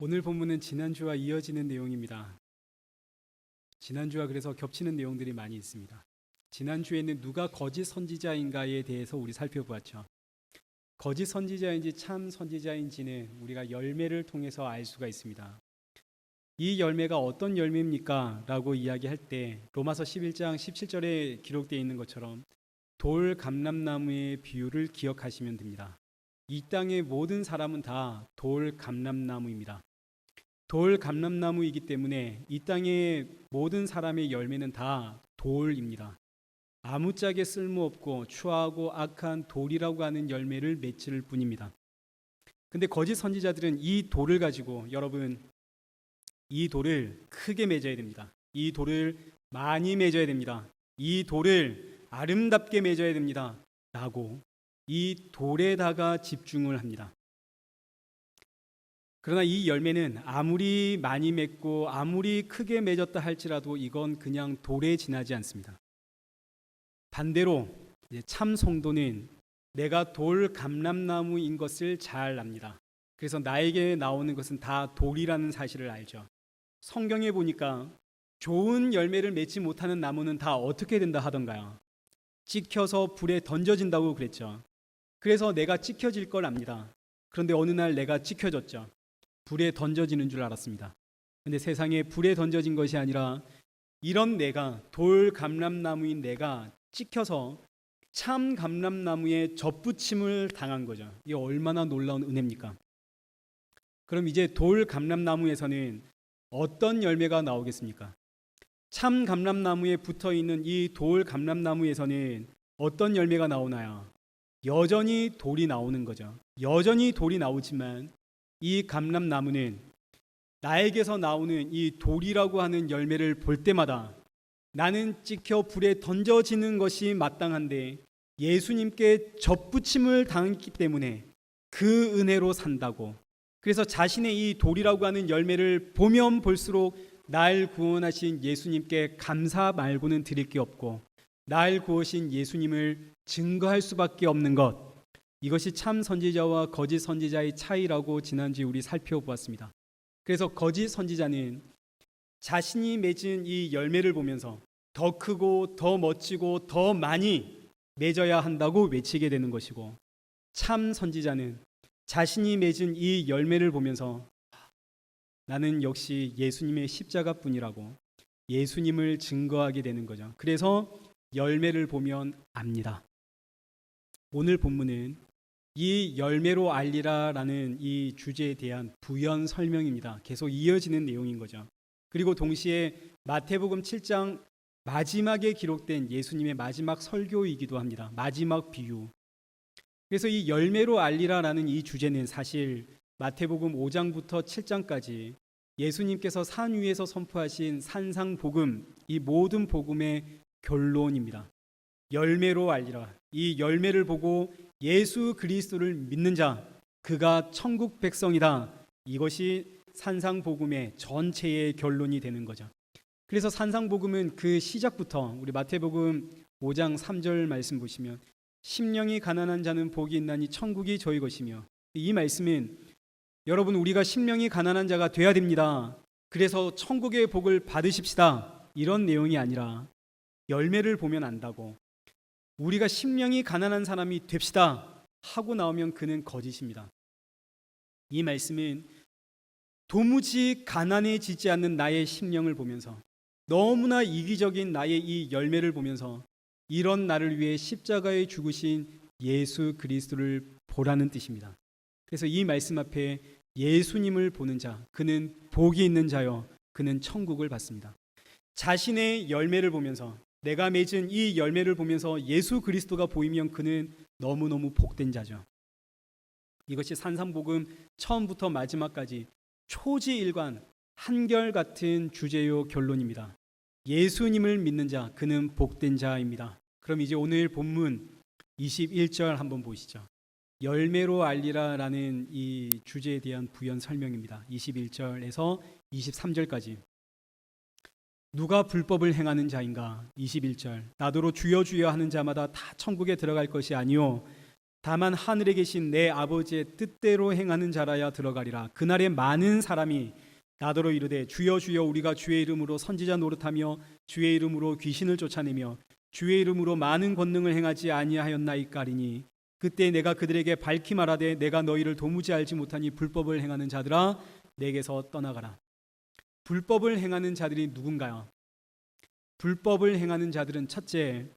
오늘 본문은 지난주와 이어지는 내용입니다. 지난주와 그래서 겹치는 내용들이 많이 있습니다. 지난주에는 누가 거짓 선지자인가에 대해서 우리 살펴보았죠. 거짓 선지자인지 참 선지자인지는 우리가 열매를 통해서 알 수가 있습니다. 이 열매가 어떤 열매입니까? 라고 이야기할 때 로마서 11장 17절에 기록되어 있는 것처럼 돌 감람나무의 비유를 기억하시면 됩니다. 이 땅의 모든 사람은 다 돌 감람나무입니다. 돌 감람나무이기 때문에 이 땅의 모든 사람의 열매는 다 돌입니다. 아무짝에 쓸모없고 추하고 악한 돌이라고 하는 열매를 맺을 뿐입니다. 근데 거짓 선지자들은 이 돌을 가지고 여러분 이 돌을 크게 맺어야 됩니다. 이 돌을 많이 맺어야 됩니다. 이 돌을 아름답게 맺어야 됩니다. 라고 이 돌에다가 집중을 합니다. 그러나 이 열매는 아무리 많이 맺고 아무리 크게 맺었다 할지라도 이건 그냥 돌에 지나지 않습니다. 반대로 참 성도는 내가 돌 감람나무인 것을 잘 압니다. 그래서 나에게 나오는 것은 다 돌이라는 사실을 알죠. 성경에 보니까 좋은 열매를 맺지 못하는 나무는 다 어떻게 된다 하던가요? 찍혀서 불에 던져진다고 그랬죠. 그래서 내가 찍혀질 걸 압니다. 그런데 어느 날 내가 찍혀졌죠. 불에 던져지는 줄 알았습니다. 근데 세상에 불에 던져진 것이 아니라 이런 내가 돌 감람나무인 내가 찍혀서 참 감람나무에 접붙임을 당한 거죠. 이게 얼마나 놀라운 은혜입니까? 그럼 이제 돌 감람나무에서는 어떤 열매가 나오겠습니까? 참 감람나무에 붙어 있는 이 돌 감람나무에서는 어떤 열매가 나오나요? 여전히 돌이 나오는 거죠. 여전히 돌이 나오지만 이 감람나무는 나에게서 나오는 이 돌이라고 하는 열매를 볼 때마다 나는 찍혀 불에 던져지는 것이 마땅한데 예수님께 접붙임을 당했기 때문에 그 은혜로 산다고. 그래서 자신의 이 돌이라고 하는 열매를 보면 볼수록 날 구원하신 예수님께 감사 말고는 드릴 게 없고 날 구하신 예수님을 증거할 수밖에 없는 것, 이것이 참 선지자와 거짓 선지자의 차이라고 지난주에 우리 살펴보았습니다. 그래서 거짓 선지자는 자신이 맺은 이 열매를 보면서 더 크고 더 멋지고 더 많이 맺어야 한다고 외치게 되는 것이고, 참 선지자는 자신이 맺은 이 열매를 보면서 나는 역시 예수님의 십자가뿐이라고 예수님을 증거하게 되는 거죠. 그래서 열매를 보면 압니다. 오늘 본문은 이 열매로 알리라라는 이 주제에 대한 부연 설명입니다. 계속 이어지는 내용인 거죠. 그리고 동시에 마태복음 7장 마지막에 기록된 예수님의 마지막 설교이기도 합니다. 마지막 비유. 그래서 이 열매로 알리라라는 이 주제는 사실 마태복음 5장부터 7장까지 예수님께서 산 위에서 선포하신 산상복음, 이 모든 복음의 결론입니다. 열매로 알리라. 이 열매를 보고 예수 그리스도를 믿는 자, 그가 천국 백성이다. 이것이 산상복음의 전체의 결론이 되는 거죠. 그래서 산상복음은 그 시작부터 우리 마태복음 5장 3절 말씀 보시면 심령이 가난한 자는 복이 있나니 천국이 저희 것이며, 이 말씀은 여러분 우리가 심령이 가난한 자가 돼야 됩니다. 그래서 천국의 복을 받으십시다. 이런 내용이 아니라 열매를 보면 안다고, 우리가 심령이 가난한 사람이 됩시다 하고 나오면 그는 거짓입니다. 이 말씀은 도무지 가난해지지 않는 나의 심령을 보면서 너무나 이기적인 나의 이 열매를 보면서 이런 나를 위해 십자가에 죽으신 예수 그리스도를 보라는 뜻입니다. 그래서 이 말씀 앞에 예수님을 보는 자, 그는 복이 있는 자요, 그는 천국을 받습니다. 자신의 열매를 보면서, 내가 맺은 이 열매를 보면서 예수 그리스도가 보이면 그는 너무너무 복된 자죠. 이것이 산상복음 처음부터 마지막까지 초지일관 한결같은 주제요 결론입니다. 예수님을 믿는 자, 그는 복된 자입니다. 그럼 이제 오늘 본문 21절 한번 보시죠. 열매로 알리라라는 이 주제에 대한 부연 설명입니다. 21절에서 23절까지. 누가 불법을 행하는 자인가? 21절. 나더러 주여 주여 하는 자마다 다 천국에 들어갈 것이 아니요 다만 하늘에 계신 내 아버지의 뜻대로 행하는 자라야 들어가리라. 그날에 많은 사람이 나더러 이르되 주여 주여 우리가 주의 이름으로 선지자 노릇하며 주의 이름으로 귀신을 쫓아내며 주의 이름으로 많은 권능을 행하지 아니하였나이까 하리니 그때 내가 그들에게 밝히 말하되 내가 너희를 도무지 알지 못하니 불법을 행하는 자들아 내게서 떠나가라. 불법을 행하는 자들이 누군가요? 불법을 행하는 자들은 첫째,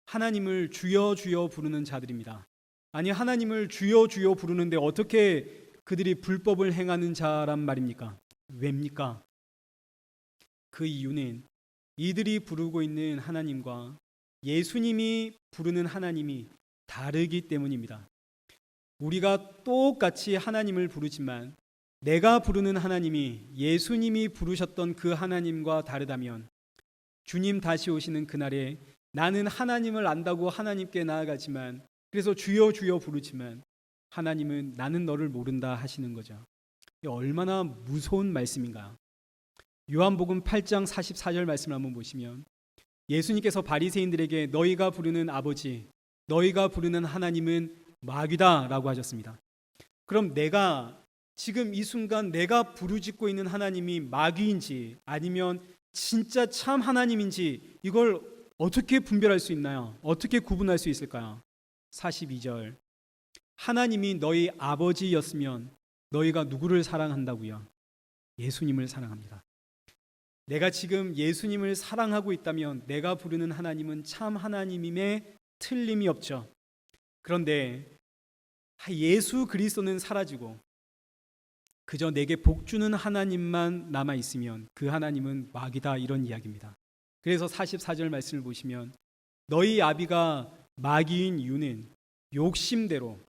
하나님을 주여 주여 부르는 자들입니다. 아니, 하나님을 주여 주여 부르는데 어떻게 그들이 불법을 행하는 자란 말입니까? 왜입니까? 그 이유는 이들이 부르고 있는 하나님과 예수님이 부르는 하나님이 다르기 때문입니다. 우리가 똑같이 하나님을 부르지만 내가 부르는 하나님이 예수님이 부르셨던 그 하나님과 다르다면 주님 다시 오시는 그날에 나는 하나님을 안다고 하나님께 나아가지만 그래서 주여 주여 부르지만 하나님은 나는 너를 모른다 하시는 거죠. 얼마나 무서운 말씀인가. 요한복음 8장 44절 말씀을 한번 보시면 예수님께서 바리새인들에게 너희가 부르는 아버지, 너희가 부르는 하나님은 마귀다 라고 하셨습니다. 그럼 내가 지금 이 순간 내가 부르짖고 있는 하나님이 마귀인지 아니면 진짜 참 하나님인지 이걸 어떻게 분별할 수 있나요? 어떻게 구분할 수 있을까요? 42절 하나님이 너희 아버지였으면 너희가 누구를 사랑한다고요? 예수님을 사랑합니다. 내가 지금 예수님을 사랑하고 있다면 내가 부르는 하나님은 참 하나님임에 틀림이 없죠. 그런데 예수 그리스도는 사라지고 그저 내게 복 주는 하나님만 남아 있으면 그 하나님은 마귀다 이런 이야기입니다. 그래서 44절 말씀을 보시면 너희 아비가 마귀인 이유는 욕심대로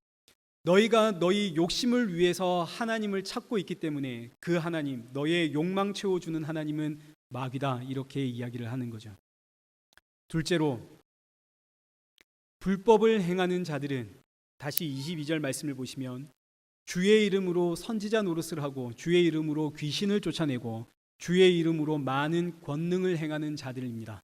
너희가 너희 욕심을 위해서 하나님을 찾고 있기 때문에 그 하나님, 너의 욕망 채워주는 하나님은 마귀다 이렇게 이야기를 하는 거죠. 둘째로 불법을 행하는 자들은 다시 22절 말씀을 보시면 주의 이름으로 선지자 노릇을 하고 주의 이름으로 귀신을 쫓아내고 주의 이름으로 많은 권능을 행하는 자들입니다.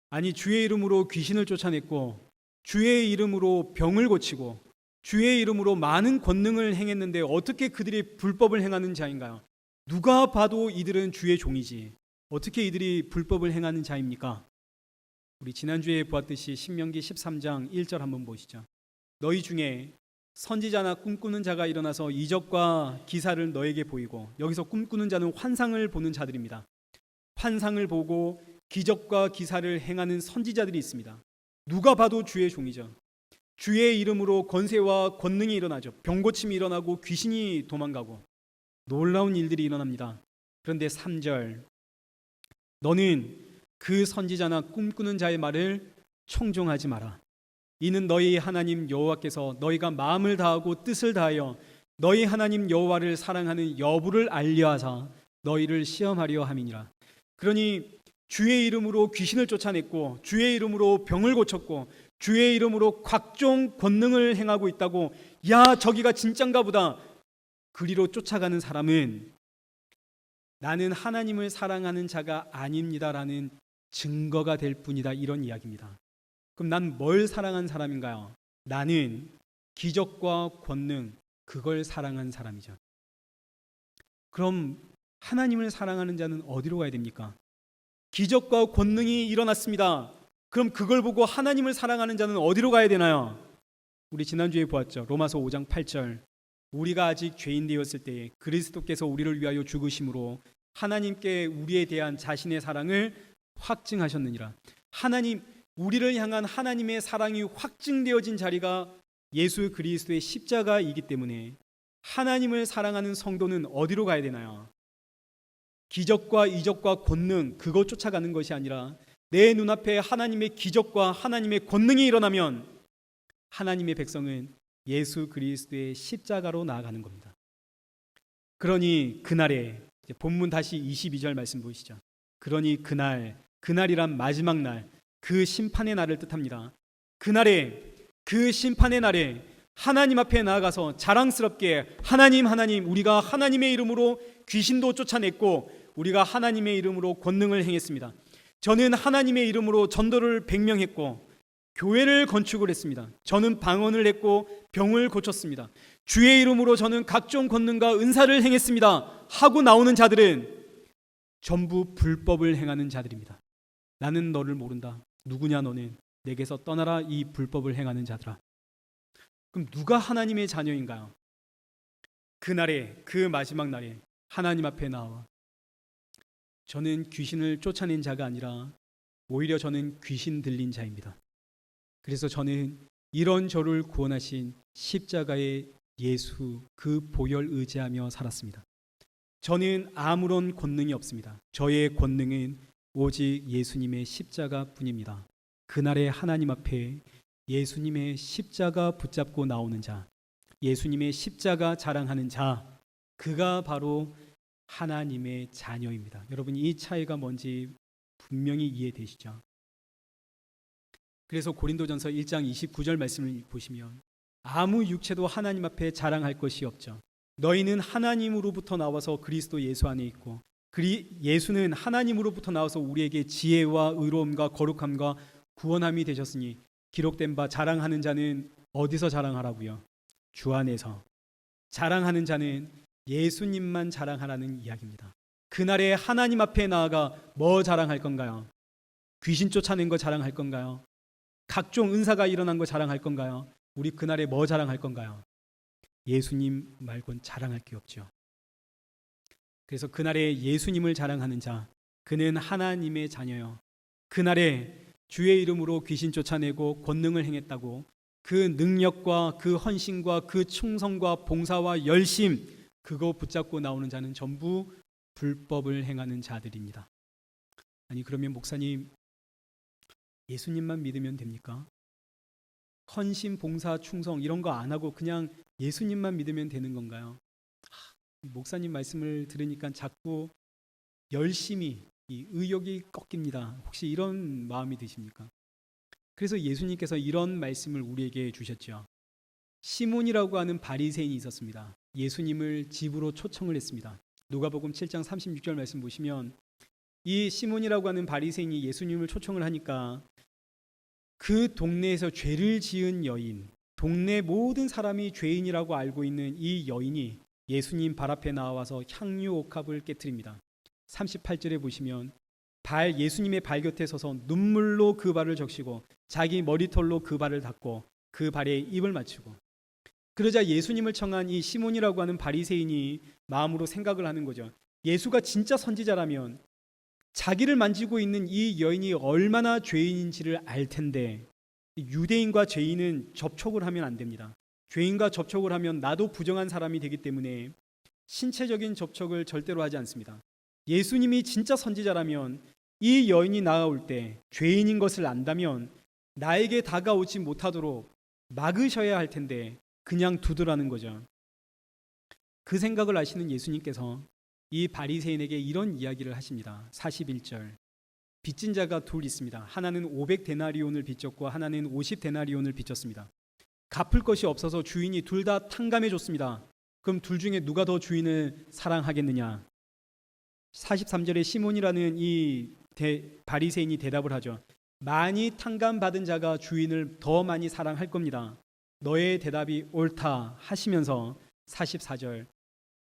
아니, 주의 이름으로 귀신을 쫓아냈고 주의 이름으로 병을 고치고 주의 이름으로 많은 권능을 행했는데 어떻게 그들이 불법을 행하는 자인가요? 누가 봐도 이들은 주의 종이지 어떻게 이들이 불법을 행하는 자입니까? 우리 지난주에 보았듯이 신명기 13장 1절 한번 보시죠. 너희 중에 선지자나 꿈꾸는 자가 일어나서 이적과 기사를 너에게 보이고, 여기서 꿈꾸는 자는 환상을 보는 자들입니다. 환상을 보고 기적과 기사를 행하는 선지자들이 있습니다. 누가 봐도 주의 종이죠. 주의 이름으로 권세와 권능이 일어나죠. 병고침이 일어나고 귀신이 도망가고 놀라운 일들이 일어납니다. 그런데 3절 너는 그 선지자나 꿈꾸는 자의 말을 청종하지 마라. 이는 너희 하나님 여호와께서 너희가 마음을 다하고 뜻을 다하여 너희 하나님 여호와를 사랑하는 여부를 알려하사 너희를 시험하려 함이니라. 그러니 주의 이름으로 귀신을 쫓아냈고 주의 이름으로 병을 고쳤고 주의 이름으로 각종 권능을 행하고 있다고, 야 저기가 진짠가 보다 그리로 쫓아가는 사람은 나는 하나님을 사랑하는 자가 아닙니다라는 증거가 될 뿐이다, 이런 이야기입니다. 그럼 난 뭘 사랑한 사람인가요? 나는 기적과 권능, 그걸 사랑한 사람이죠. 그럼 하나님을 사랑하는 자는 어디로 가야 됩니까? 기적과 권능이 일어났습니다. 그럼 그걸 보고 하나님을 사랑하는 자는 어디로 가야 되나요? 우리 지난주에 보았죠. 로마서 5장 8절 우리가 아직 죄인 되었을 때에 그리스도께서 우리를 위하여 죽으심으로 하나님께 우리에 대한 자신의 사랑을 확증하셨느니라. 하나님, 우리를 향한 하나님의 사랑이 확증되어진 자리가 예수 그리스도의 십자가이기 때문에 하나님을 사랑하는 성도는 어디로 가야 되나요? 기적과 이적과 권능, 그거 쫓아가는 것이 아니라 내 눈앞에 하나님의 기적과 하나님의 권능이 일어나면 하나님의 백성은 예수 그리스도의 십자가로 나아가는 겁니다. 그러니 그날에, 본문 다시 22절 말씀 보시죠. 그러니 그날이란 마지막 날, 그 심판의 날을 뜻합니다. 그날에, 그 심판의 날에 하나님 앞에 나아가서 자랑스럽게 하나님 우리가 하나님의 이름으로 귀신도 쫓아냈고 우리가 하나님의 이름으로 권능을 행했습니다. 저는 하나님의 이름으로 전도를 100명 했고 교회를 건축을 했습니다. 저는 방언을 했고 병을 고쳤습니다. 주의 이름으로 저는 각종 권능과 은사를 행했습니다. 하고 나오는 자들은 전부 불법을 행하는 자들입니다. 나는 너를 모른다. 누구냐 너는? 내게서 떠나라 이 불법을 행하는 자들아. 그럼 누가 하나님의 자녀인가요? 그날에, 그 마지막 날에 하나님 앞에 나와 저는 귀신을 쫓아낸 자가 아니라 오히려 저는 귀신 들린 자입니다. 그래서 저는 이런 저를 구원하신 십자가의 예수 그 보혈 의지하며 살았습니다. 저는 아무런 권능이 없습니다. 저의 권능은 오직 예수님의 십자가뿐입니다. 그날의 하나님 앞에 예수님의 십자가 붙잡고 나오는 자, 예수님의 십자가 자랑하는 자, 그가 바로 하나님의 자녀입니다. 여러분 이 차이가 뭔지 분명히 이해되시죠? 그래서 고린도전서 1장 29절 말씀을 보시면 아무 육체도 하나님 앞에 자랑할 것이 없죠. 너희는 하나님으로부터 나와서 그리스도 예수 안에 있고 예수는 하나님으로부터 나와서 우리에게 지혜와 의로움과 거룩함과 구원함이 되셨으니 기록된 바 자랑하는 자는 어디서 자랑하라고요? 주 안에서. 자랑하는 자는 예수님만 자랑하라는 이야기입니다. 그날에 하나님 앞에 나아가 뭐 자랑할 건가요? 귀신 쫓아낸 거 자랑할 건가요? 각종 은사가 일어난 거 자랑할 건가요? 우리 그날에 뭐 자랑할 건가요? 예수님 말고는 자랑할 게 없죠. 그래서 그날에 예수님을 자랑하는 자, 그는 하나님의 자녀요. 그날에 주의 이름으로 귀신 쫓아내고 권능을 행했다고 그 능력과 그 헌신과 그 충성과 봉사와 열심, 그거 붙잡고 나오는 자는 전부 불법을 행하는 자들입니다. 아니 그러면 목사님 예수님만 믿으면 됩니까? 헌신, 봉사, 충성 이런 거 안 하고 그냥 예수님만 믿으면 되는 건가요? 목사님 말씀을 들으니까 자꾸 열심히 이 의욕이 꺾입니다. 혹시 이런 마음이 드십니까? 그래서 예수님께서 이런 말씀을 우리에게 주셨죠. 시몬이라고 하는 바리새인이 있었습니다. 예수님을 집으로 초청을 했습니다. 누가복음 7장 36절 말씀 보시면 이 시몬이라고 하는 바리새인이 예수님을 초청을 하니까 그 동네에서 죄를 지은 여인, 동네 모든 사람이 죄인이라고 알고 있는 이 여인이 예수님 발 앞에 나와서 향유 옥합을 깨트립니다. 38절에 보시면 예수님의 발 곁에 서서 눈물로 그 발을 적시고 자기 머리털로 그 발을 닦고 그 발에 입을 맞추고, 그러자 예수님을 청한 이 시몬이라고 하는 바리새인이 마음으로 생각을 하는 거죠. 예수가 진짜 선지자라면 자기를 만지고 있는 이 여인이 얼마나 죄인인지를 알 텐데, 유대인과 죄인은 접촉을 하면 안 됩니다. 죄인과 접촉을 하면 나도 부정한 사람이 되기 때문에 신체적인 접촉을 절대로 하지 않습니다. 예수님이 진짜 선지자라면 이 여인이 나아올 때 죄인인 것을 안다면 나에게 다가오지 못하도록 막으셔야 할 텐데 그냥 두드라는 거죠. 그 생각을 하시는 예수님께서 이 바리새인에게 이런 이야기를 하십니다. 41절. 빚진 자가 둘 있습니다. 하나는 500데나리온을 빚졌고 하나는 50데나리온을 빚졌습니다. 갚을 것이 없어서 주인이 둘 다 탕감해 줬습니다. 그럼 둘 중에 누가 더 주인을 사랑하겠느냐? 43절에 시몬이라는 이 바리새인이 대답을 하죠. 많이 탕감받은 자가 주인을 더 많이 사랑할 겁니다. 너의 대답이 옳다 하시면서 44절.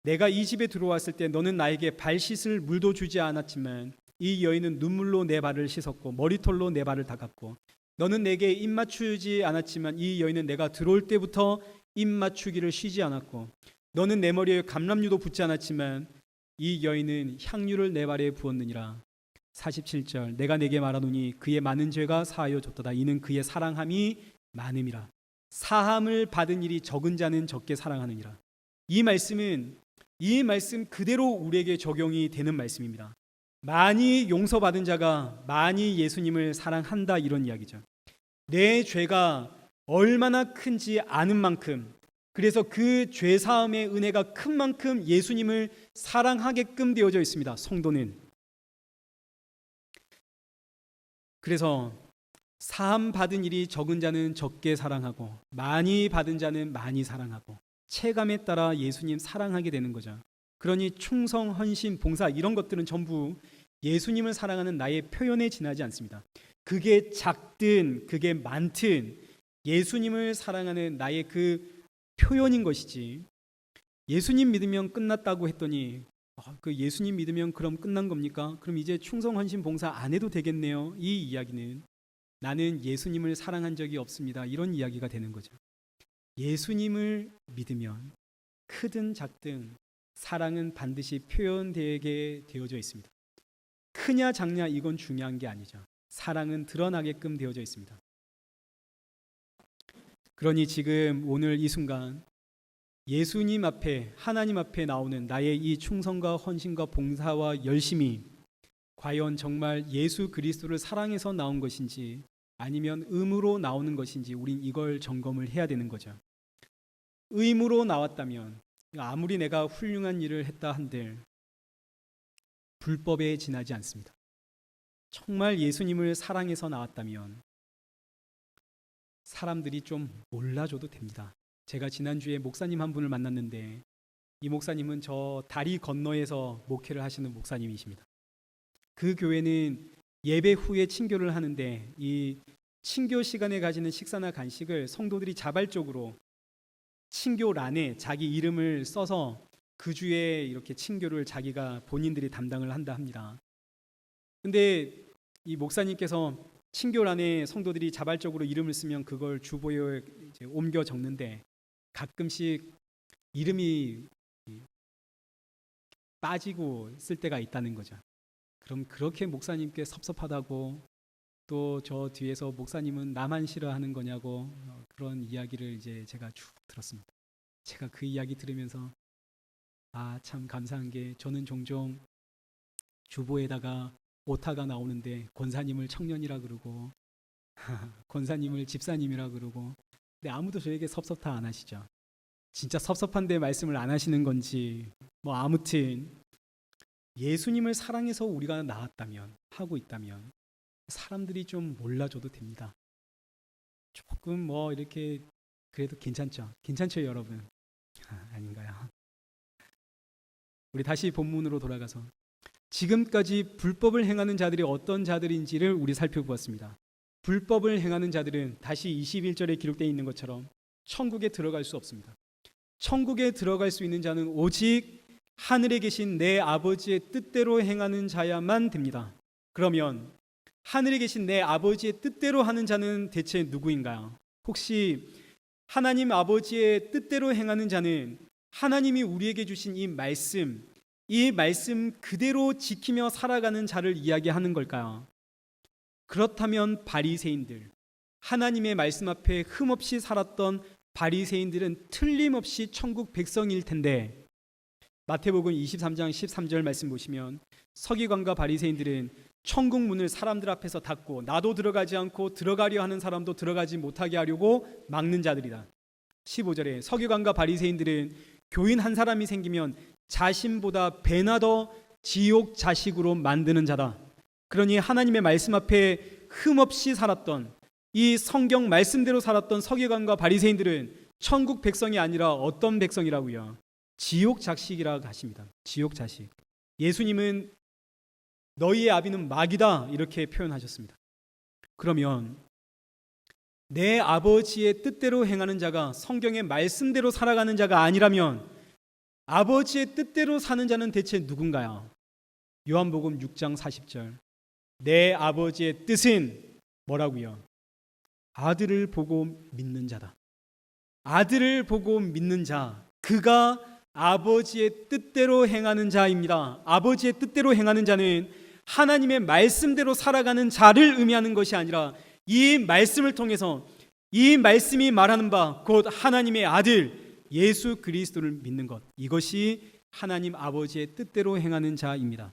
내가 이 집에 들어왔을 때 너는 나에게 발 씻을 물도 주지 않았지만 이 여인은 눈물로 내 발을 씻었고 머리털로 내 발을 닦았고, 너는 내게 입 맞추지 않았지만 이 여인은 내가 들어올 때부터 입 맞추기를 쉬지 않았고, 너는 내 머리에 감람류도 붓지 않았지만 이 여인은 향유를 내 발에 부었느니라. 47절. 내가 내게 말하노니 그의 많은 죄가 사하여 줬도다. 이는 그의 사랑함이 많음이라. 사함을 받은 일이 적은 자는 적게 사랑하느니라. 이 말씀 그대로 우리에게 적용이 되는 말씀입니다. 많이 용서받은 자가 많이 예수님을 사랑한다, 이런 이야기죠. 내 죄가 얼마나 큰지 아는 만큼, 그래서 그 죄사함의 은혜가 큰 만큼 예수님을 사랑하게끔 되어져 있습니다. 성도는. 그래서 사함 받은 일이 적은 자는 적게 사랑하고 많이 받은 자는 많이 사랑하고, 체감에 따라 예수님 사랑하게 되는 거죠. 그러니 충성, 헌신, 봉사 이런 것들은 전부 예수님을 사랑하는 나의 표현에 지나지 않습니다. 그게 작든 그게 많든 예수님을 사랑하는 나의 그 표현인 것이지. 예수님 믿으면 끝났다고 했더니 그 예수님 믿으면 그럼 끝난 겁니까? 그럼 이제 충성 헌신 봉사 안 해도 되겠네요. 이 이야기는 나는 예수님을 사랑한 적이 없습니다. 이런 이야기가 되는 거죠. 예수님을 믿으면 크든 작든 사랑은 반드시 표현되게 되어져 있습니다. 크냐 작냐 이건 중요한 게 아니죠. 사랑은 드러나게끔 되어져 있습니다. 그러니 지금 오늘 이 순간 예수님 앞에 하나님 앞에 나오는 나의 이 충성과 헌신과 봉사와 열심이 과연 정말 예수 그리스도를 사랑해서 나온 것인지 아니면 의무로 나오는 것인지 우린 이걸 점검을 해야 되는 거죠. 의무로 나왔다면 아무리 내가 훌륭한 일을 했다 한들 불법에 지나지 않습니다. 정말 예수님을 사랑해서 나왔다면 사람들이 좀 몰라줘도 됩니다. 제가 지난주에 목사님 한 분을 만났는데 이 목사님은 저 다리 건너에서 목회를 하시는 목사님이십니다. 그 교회는 예배 후에 친교를 하는데 이 친교 시간에 가지는 식사나 간식을 성도들이 자발적으로 친교란에 자기 이름을 써서 그 주에 이렇게 친교를 자기가 본인들이 담당을 한다 합니다. 근데 이 목사님께서 친교란에 성도들이 자발적으로 이름을 쓰면 그걸 주보에 이제 옮겨 적는데 가끔씩 이름이 빠지고 쓸 때가 있다는 거죠. 그럼 그렇게 목사님께 섭섭하다고 또 저 뒤에서 목사님은 나만 싫어하는 거냐고 그런 이야기를 이제 제가 쭉 들었습니다. 제가 그 이야기 들으면서 참 감사한 게 저는 종종 주보에다가 오타가 나오는데 권사님을 청년이라 그러고 권사님을 집사님이라 그러고 근데 아무도 저에게 섭섭다 안 하시죠. 진짜 섭섭한데 말씀을 안 하시는 건지 뭐 아무튼 예수님을 사랑해서 우리가 나왔다면 하고 있다면 사람들이 좀 몰라줘도 됩니다. 조금 뭐 이렇게 그래도 괜찮죠. 괜찮죠 여러분? 아닌가요? 우리 다시 본문으로 돌아가서 지금까지 불법을 행하는 자들이 어떤 자들인지를 우리 살펴보았습니다. 불법을 행하는 자들은 다시 21절에 기록되어 있는 것처럼 천국에 들어갈 수 없습니다. 천국에 들어갈 수 있는 자는 오직 하늘에 계신 내 아버지의 뜻대로 행하는 자야만 됩니다. 그러면 하늘에 계신 내 아버지의 뜻대로 하는 자는 대체 누구인가요? 혹시 하나님 아버지의 뜻대로 행하는 자는 하나님이 우리에게 주신 이 말씀 그대로 지키며 살아가는 자를 이야기하는 걸까요? 그렇다면 바리새인들, 하나님의 말씀 앞에 흠없이 살았던 바리새인들은 틀림없이 천국 백성일 텐데 마태복음 23장 13절 말씀 보시면 서기관과 바리새인들은 천국 문을 사람들 앞에서 닫고 나도 들어가지 않고 들어가려 하는 사람도 들어가지 못하게 하려고 막는 자들이다. 15절에 서기관과 바리새인들은 교인 한 사람이 생기면 자신보다 배나 더 지옥 자식으로 만드는 자다. 그러니 하나님의 말씀 앞에 흠없이 살았던 이 성경 말씀대로 살았던 서기관과 바리새인들은 천국 백성이 아니라 어떤 백성이라고요? 지옥 자식이라고 하십니다. 지옥 자식. 예수님은 너희의 아비는 마귀다 이렇게 표현하셨습니다. 그러면 내 아버지의 뜻대로 행하는 자가 성경의 말씀대로 살아가는 자가 아니라면 아버지의 뜻대로 사는 자는 대체 누군가요? 요한복음 6장 40절 내 아버지의 뜻은 뭐라고요? 아들을 보고 믿는 자다. 아들을 보고 믿는 자, 그가 아버지의 뜻대로 행하는 자입니다. 아버지의 뜻대로 행하는 자는 하나님의 말씀대로 살아가는 자를 의미하는 것이 아니라 이 말씀을 통해서 이 말씀이 말하는 바 곧 하나님의 아들 예수 그리스도를 믿는 것, 이것이 하나님 아버지의 뜻대로 행하는 자입니다.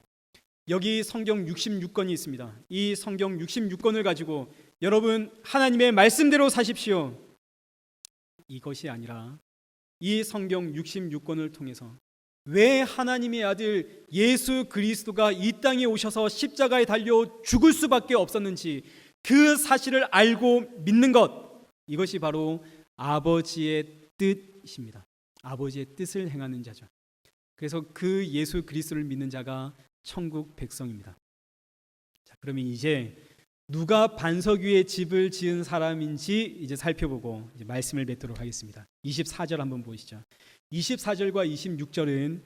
여기 성경 66권이 있습니다. 이 성경 66권을 가지고 여러분 하나님의 말씀대로 사십시오. 이것이 아니라 이 성경 66권을 통해서 왜 하나님의 아들 예수 그리스도가 이 땅에 오셔서 십자가에 달려 죽을 수밖에 없었는지 그 사실을 알고 믿는 것, 이것이 바로 아버지의 뜻입니다. 아버지의 뜻을 행하는 자죠. 그래서 그 예수 그리스도를 믿는 자가 천국 백성입니다. 자, 그러면 이제 누가 반석 위에 집을 지은 사람인지 이제 살펴보고 이제 말씀을 맺도록 하겠습니다. 24절 한번 보시죠. 24절과 26절은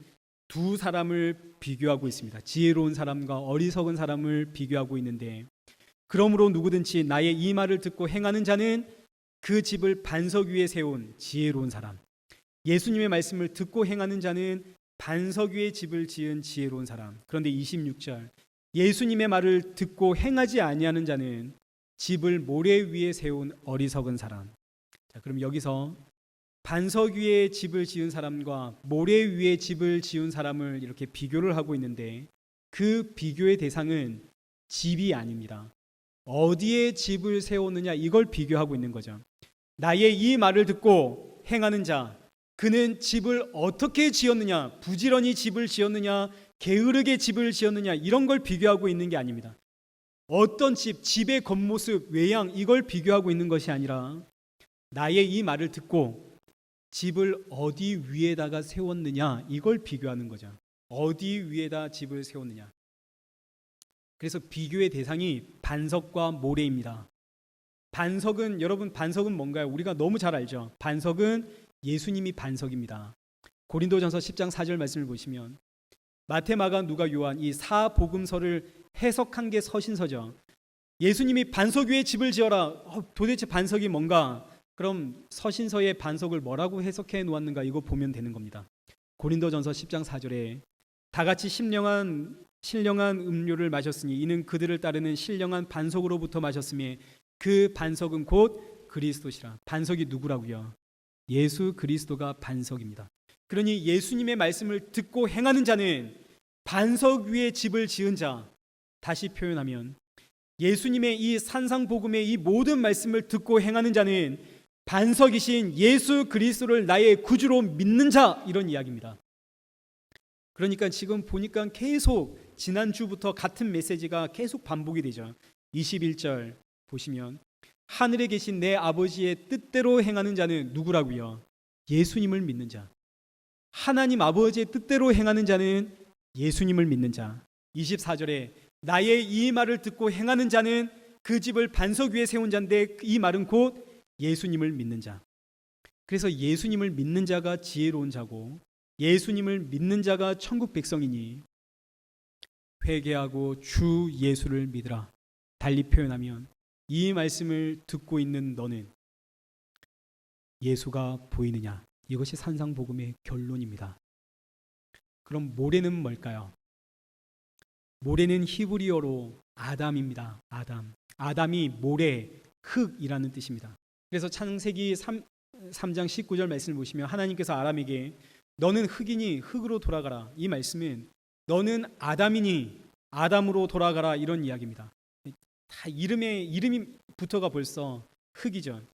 두 사람을 비교하고 있습니다. 지혜로운 사람과 어리석은 사람을 비교하고 있는데, 그러므로 누구든지 나의 이 말을 듣고 행하는 자는 그 집을 반석 위에 세운 지혜로운 사람, 예수님의 말씀을 듣고 행하는 자는 반석 위에 집을 지은 지혜로운 사람. 그런데 26절, 예수님의 말을 듣고 행하지 아니하는 자는 집을 모래 위에 세운 어리석은 사람. 자, 그럼 여기서 반석 위에 집을 지은 사람과 모래 위에 집을 지은 사람을 이렇게 비교를 하고 있는데, 그 비교의 대상은 집이 아닙니다. 어디에 집을 세웠느냐, 이걸 비교하고 있는 거죠. 나의 이 말을 듣고 행하는 자, 그는 집을 어떻게 지었느냐, 부지런히 집을 지었느냐, 게으르게 집을 지었느냐, 이런 걸 비교하고 있는 게 아닙니다. 어떤 집의 겉모습, 외양, 이걸 비교하고 있는 것이 아니라 나의 이 말을 듣고 집을 어디 위에다가 세웠느냐, 이걸 비교하는 거죠. 어디 위에다 집을 세웠느냐. 그래서 비교의 대상이 반석과 모래입니다. 반석은, 여러분, 반석은 뭔가요? 우리가 너무 잘 알죠. 반석은 예수님이 반석입니다. 고린도전서 10장 4절 말씀을 보시면 마태, 마가, 누가, 요한 이 사복음서를 해석한 게 서신서죠. 예수님이 반석 위에 집을 지어라. 도대체 반석이 뭔가? 그럼 서신서의 반석을 뭐라고 해석해 놓았는가, 이거 보면 되는 겁니다. 고린도전서 10장 4절에 다 같이 신령한 음료를 마셨으니 이는 그들을 따르는 신령한 반석으로부터 마셨으며 그 반석은 곧 그리스도시라. 반석이 누구라고요? 예수 그리스도가 반석입니다. 그러니 예수님의 말씀을 듣고 행하는 자는 반석 위에 집을 지은 자, 다시 표현하면 예수님의 이 산상복음의 이 모든 말씀을 듣고 행하는 자는 반석이신 예수 그리스도를 나의 구주로 믿는 자, 이런 이야기입니다. 그러니까 지금 보니까 계속 지난주부터 같은 메시지가 계속 반복이 되죠. 21절 보시면 하늘에 계신 내 아버지의 뜻대로 행하는 자는 누구라고요? 예수님을 믿는 자. 하나님 아버지의 뜻대로 행하는 자는 예수님을 믿는 자. 24절에 나의 이 말을 듣고 행하는 자는 그 집을 반석 위에 세운 자인데, 이 말은 곧 예수님을 믿는 자. 그래서 예수님을 믿는 자가 지혜로운 자고 예수님을 믿는 자가 천국 백성이니 회개하고 주 예수를 믿으라. 달리 표현하면 이 말씀을 듣고 있는 너는 예수가 보이느냐? 이것이 산상복음의 결론입니다. 그럼 모래는 뭘까요? 모래는 히브리어로 아담입니다. 아담이 모래, 흙이라는 뜻입니다. 그래서 창세기 3장 19절 말씀을 보시면 하나님께서 아담에게 너는 흙이니 흙으로 돌아가라. 이 말씀은 너는 아담이니 아담으로 돌아가라, 이런 이야기입니다. 다 이름이 부터가 벌써 흙이죠.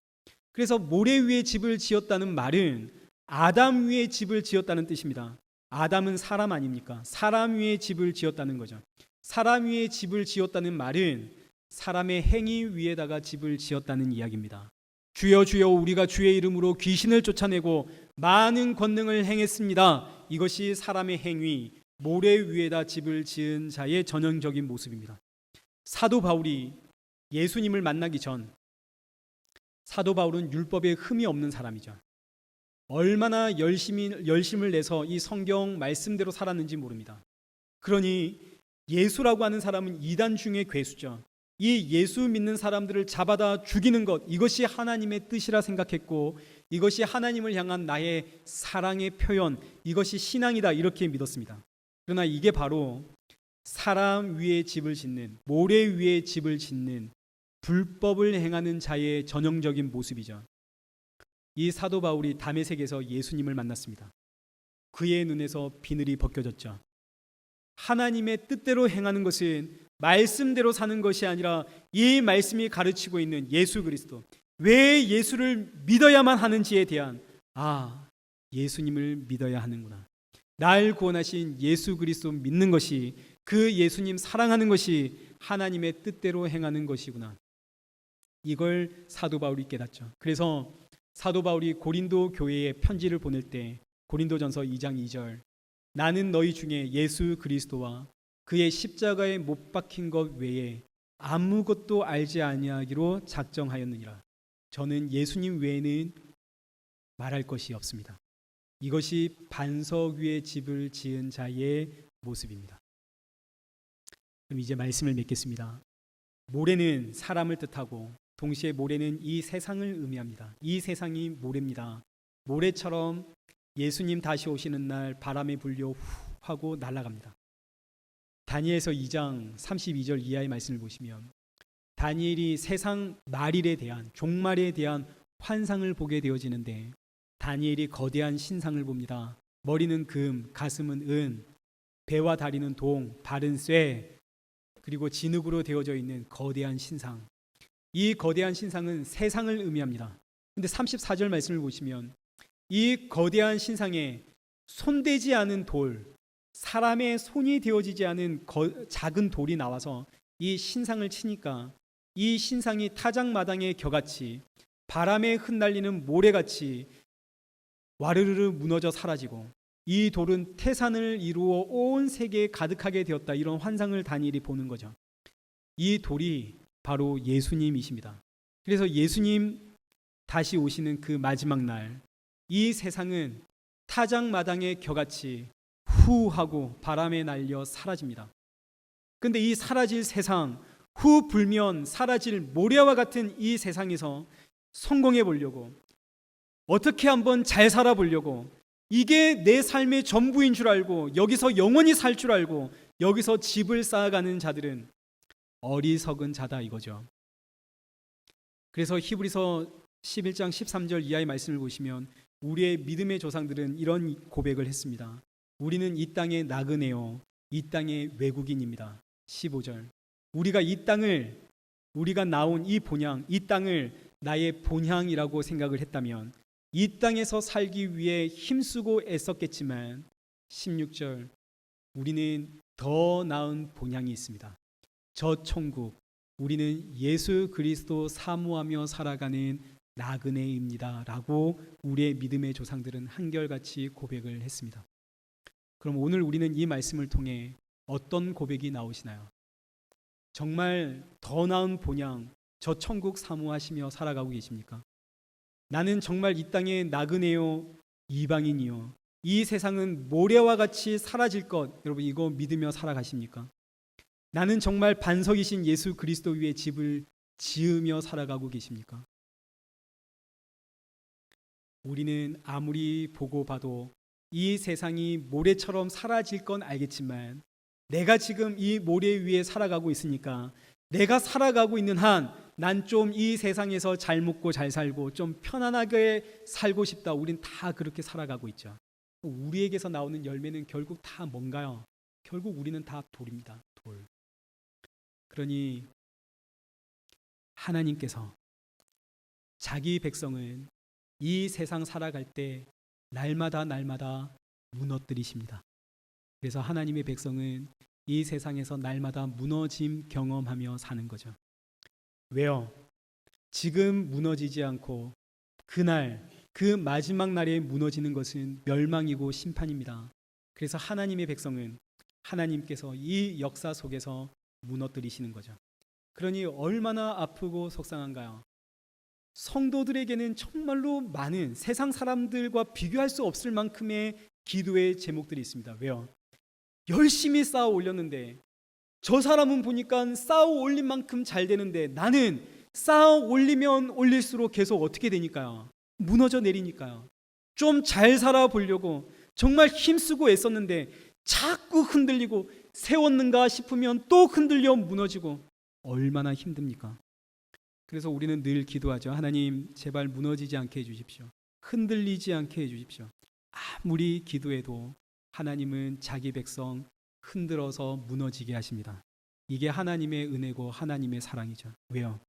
그래서 모래 위에 집을 지었다는 말은 아담 위에 집을 지었다는 뜻입니다. 아담은 사람 아닙니까? 사람 위에 집을 지었다는 거죠. 사람 위에 집을 지었다는 말은 사람의 행위 위에다가 집을 지었다는 이야기입니다. 주여 주여 우리가 주의 이름으로 귀신을 쫓아내고 많은 권능을 행했습니다. 이것이 사람의 행위, 모래 위에다 집을 지은 자의 전형적인 모습입니다. 사도 바울이 예수님을 만나기 전, 사도 바울은 율법에 흠이 없는 사람이죠. 얼마나 열심을 내서 이 성경 말씀대로 살았는지 모릅니다. 그러니 예수라고 하는 사람은 이단 중의 괴수죠. 이 예수 믿는 사람들을 잡아다 죽이는 것, 이것이 하나님의 뜻이라 생각했고 이것이 하나님을 향한 나의 사랑의 표현, 이것이 신앙이다, 이렇게 믿었습니다. 그러나 이게 바로 사람 위에 집을 짓는, 모래 위에 집을 짓는 불법을 행하는 자의 전형적인 모습이죠. 이 사도 바울이 다메섹에서 예수님을 만났습니다. 그의 눈에서 비늘이 벗겨졌죠. 하나님의 뜻대로 행하는 것은 말씀대로 사는 것이 아니라 이 말씀이 가르치고 있는 예수 그리스도, 왜 예수를 믿어야만 하는지에 대한, 예수님을 믿어야 하는구나, 날 구원하신 예수 그리스도 믿는 것이, 그 예수님 사랑하는 것이 하나님의 뜻대로 행하는 것이구나, 이걸 사도 바울이 깨닫죠. 그래서 사도 바울이 고린도 교회에 편지를 보낼 때 고린도전서 2장 2절, 나는 너희 중에 예수 그리스도와 그의 십자가에 못 박힌 것 외에 아무것도 알지 아니하기로 작정하였느니라. 저는 예수님 외에는 말할 것이 없습니다. 이것이 반석 위에 집을 지은 자의 모습입니다. 그럼 이제 말씀을 맺겠습니다. 모래는 사람을 뜻하고 동시에 모래는 이 세상을 의미합니다. 이 세상이 모래입니다. 모래처럼 예수님 다시 오시는 날 바람에 불려 후 하고 날아갑니다. 다니엘서 2장 32절 이하의 말씀을 보시면 다니엘이 세상 말일에 대한 종말에 대한 환상을 보게 되어지는데 다니엘이 거대한 신상을 봅니다. 머리는 금, 가슴은 은, 배와 다리는 동, 발은 쇠, 그리고 진흙으로 되어져 있는 거대한 신상. 이 거대한 신상은 세상을 의미합니다. 근데 34절 말씀을 보시면 이 거대한 신상에 손대지 않은 돌, 사람의 손이 되어지지 않은 작은 돌이 나와서 이 신상을 치니까 이 신상이 타작마당의 겨같이 바람에 흩날리는 모래같이 와르르르 무너져 사라지고 이 돌은 태산을 이루어 온 세계에 가득하게 되었다. 이런 환상을 다니엘이 보는 거죠. 이 돌이 바로 예수님이십니다. 그래서 예수님 다시 오시는 그 마지막 날 이 세상은 타작마당의 겨같이 후 하고 바람에 날려 사라집니다. 근데 이 사라질 세상, 후 불면 사라질 모래와 같은 이 세상에서 성공해 보려고, 어떻게 한번 잘 살아 보려고, 이게 내 삶의 전부인 줄 알고 여기서 영원히 살 줄 알고 여기서 집을 쌓아가는 자들은 어리석은 자다 이거죠. 그래서 히브리서 11장 13절 이하의 말씀을 보시면 우리의 믿음의 조상들은 이런 고백을 했습니다. 우리는 이 땅의 나그네요, 이 땅의 외국인입니다. 15절. 우리가 나온 이 본향, 이 땅을 나의 본향이라고 생각을 했다면 이 땅에서 살기 위해 힘쓰고 애썼겠지만 16절. 우리는 더 나은 본향이 있습니다. 저 천국, 우리는 예수 그리스도 사모하며 살아가는 나그네입니다 라고 우리의 믿음의 조상들은 한결같이 고백을 했습니다. 그럼 오늘 우리는 이 말씀을 통해 어떤 고백이 나오시나요? 정말 더 나은 본향, 저 천국 사모하시며 살아가고 계십니까? 나는 정말 이 땅에 나그네요, 이방인이요, 이 세상은 모래와 같이 사라질 것, 여러분 이거 믿으며 살아가십니까? 나는 정말 반석이신 예수 그리스도 위에 집을 지으며 살아가고 계십니까? 우리는 아무리 보고 봐도 이 세상이 모래처럼 사라질 건 알겠지만 내가 지금 이 모래 위에 살아가고 있으니까 내가 살아가고 있는 한 난 좀 이 세상에서 잘 먹고 잘 살고 좀 편안하게 살고 싶다. 우린 다 그렇게 살아가고 있죠. 우리에게서 나오는 열매는 결국 다 뭔가요? 결국 우리는 다 돌입니다. 돌. 그러니 하나님께서 자기 백성은 이 세상 살아갈 때 날마다 무너뜨리십니다. 그래서 하나님의 백성은 이 세상에서 날마다 무너짐 경험하며 사는 거죠. 왜요? 지금 무너지지 않고 그날 그 마지막 날에 무너지는 것은 멸망이고 심판입니다. 그래서 하나님의 백성은 하나님께서 이 역사 속에서 무너뜨리시는 거죠. 그러니 얼마나 아프고 속상한가요? 성도들에게는 정말로 많은 세상 사람들과 비교할 수 없을 만큼의 기도의 제목들이 있습니다. 왜요? 열심히 쌓아 올렸는데 저 사람은 보니까 쌓아 올린 만큼 잘 되는데 나는 쌓아 올리면 올릴수록 계속 어떻게 되니까요? 무너져 내리니까요. 좀 잘 살아보려고 정말 힘쓰고 애썼는데 자꾸 흔들리고 세웠는가 싶으면 또 흔들려 무너지고 얼마나 힘듭니까? 그래서 우리는 늘 기도하죠. 하나님 제발 무너지지 않게 해주십시오. 흔들리지 않게 해주십시오. 아무리 기도해도 하나님은 자기 백성 흔들어서 무너지게 하십니다. 이게 하나님의 은혜고 하나님의 사랑이죠. 왜요?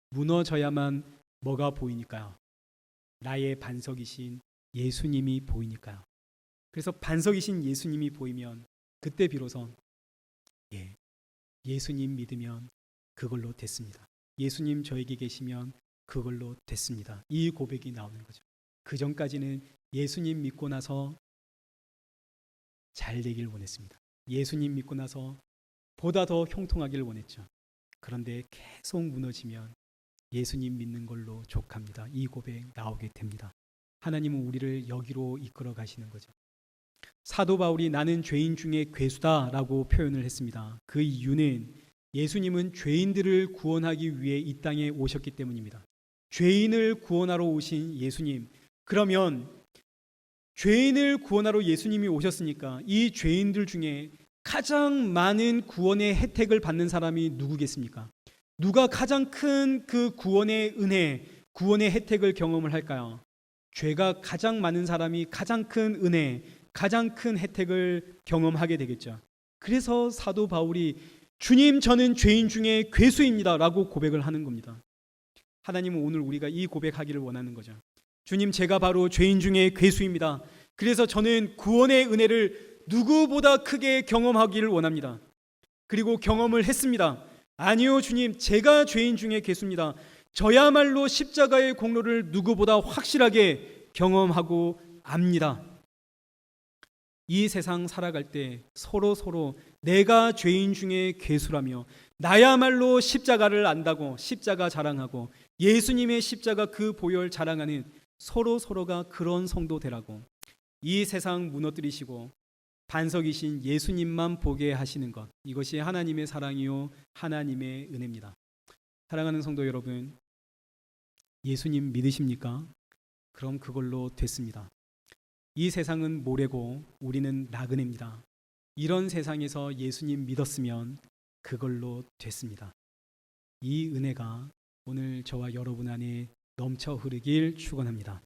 무너져야만 뭐가 보이니까요? 나의 반석이신 예수님이 보이니까요. 그래서 반석이신 예수님이 보이면 그때 비로소 예수님 믿으면 그걸로 됐습니다. 예수님 저에게 계시면 그걸로 됐습니다. 이 고백이 나오는 거죠. 그 전까지는 예수님 믿고 나서 잘 되길 원했습니다. 예수님 믿고 나서 보다 더 형통하기를 원했죠. 그런데 계속 무너지면 예수님 믿는 걸로 족합니다. 이 고백 나오게 됩니다. 하나님은 우리를 여기로 이끌어 가시는 거죠. 사도 바울이 나는 죄인 중에 괴수다라고 표현을 했습니다. 그 이유는 예수님은 죄인들을 구원하기 위해 이 땅에 오셨기 때문입니다. 죄인을 구원하러 오신 예수님, 그러면 죄인을 구원하러 예수님이 오셨으니까 이 죄인들 중에 가장 많은 구원의 혜택을 받는 사람이 누구겠습니까? 누가 가장 큰 그 구원의 은혜, 구원의 혜택을 경험을 할까요? 죄가 가장 많은 사람이 가장 큰 은혜, 가장 큰 혜택을 경험하게 되겠죠. 그래서 사도 바울이 주님, 저는 죄인 중에 괴수입니다 라고 고백을 하는 겁니다. 하나님은 오늘 우리가 이 고백하기를 원하는 거죠. 주님, 제가 바로 죄인 중에 괴수입니다. 그래서 저는 구원의 은혜를 누구보다 크게 경험하기를 원합니다. 그리고 경험을 했습니다. 아니요, 주님, 제가 죄인 중에 괴수입니다. 저야말로 십자가의 공로를 누구보다 확실하게 경험하고 압니다. 이 세상 살아갈 때 서로 내가 죄인 중에 괴수라며 나야말로 십자가를 안다고 십자가 자랑하고 예수님의 십자가 그 보혈 자랑하는 서로가 그런 성도 되라고 이 세상 무너뜨리시고 반석이신 예수님만 보게 하시는 것, 이것이 하나님의 사랑이요 하나님의 은혜입니다. 사랑하는 성도 여러분, 예수님 믿으십니까? 그럼 그걸로 됐습니다. 이 세상은 모래고 우리는 나그네입니다. 이런 세상에서 예수님 믿었으면 그걸로 됐습니다. 이 은혜가 오늘 저와 여러분 안에 넘쳐 흐르길 축원합니다.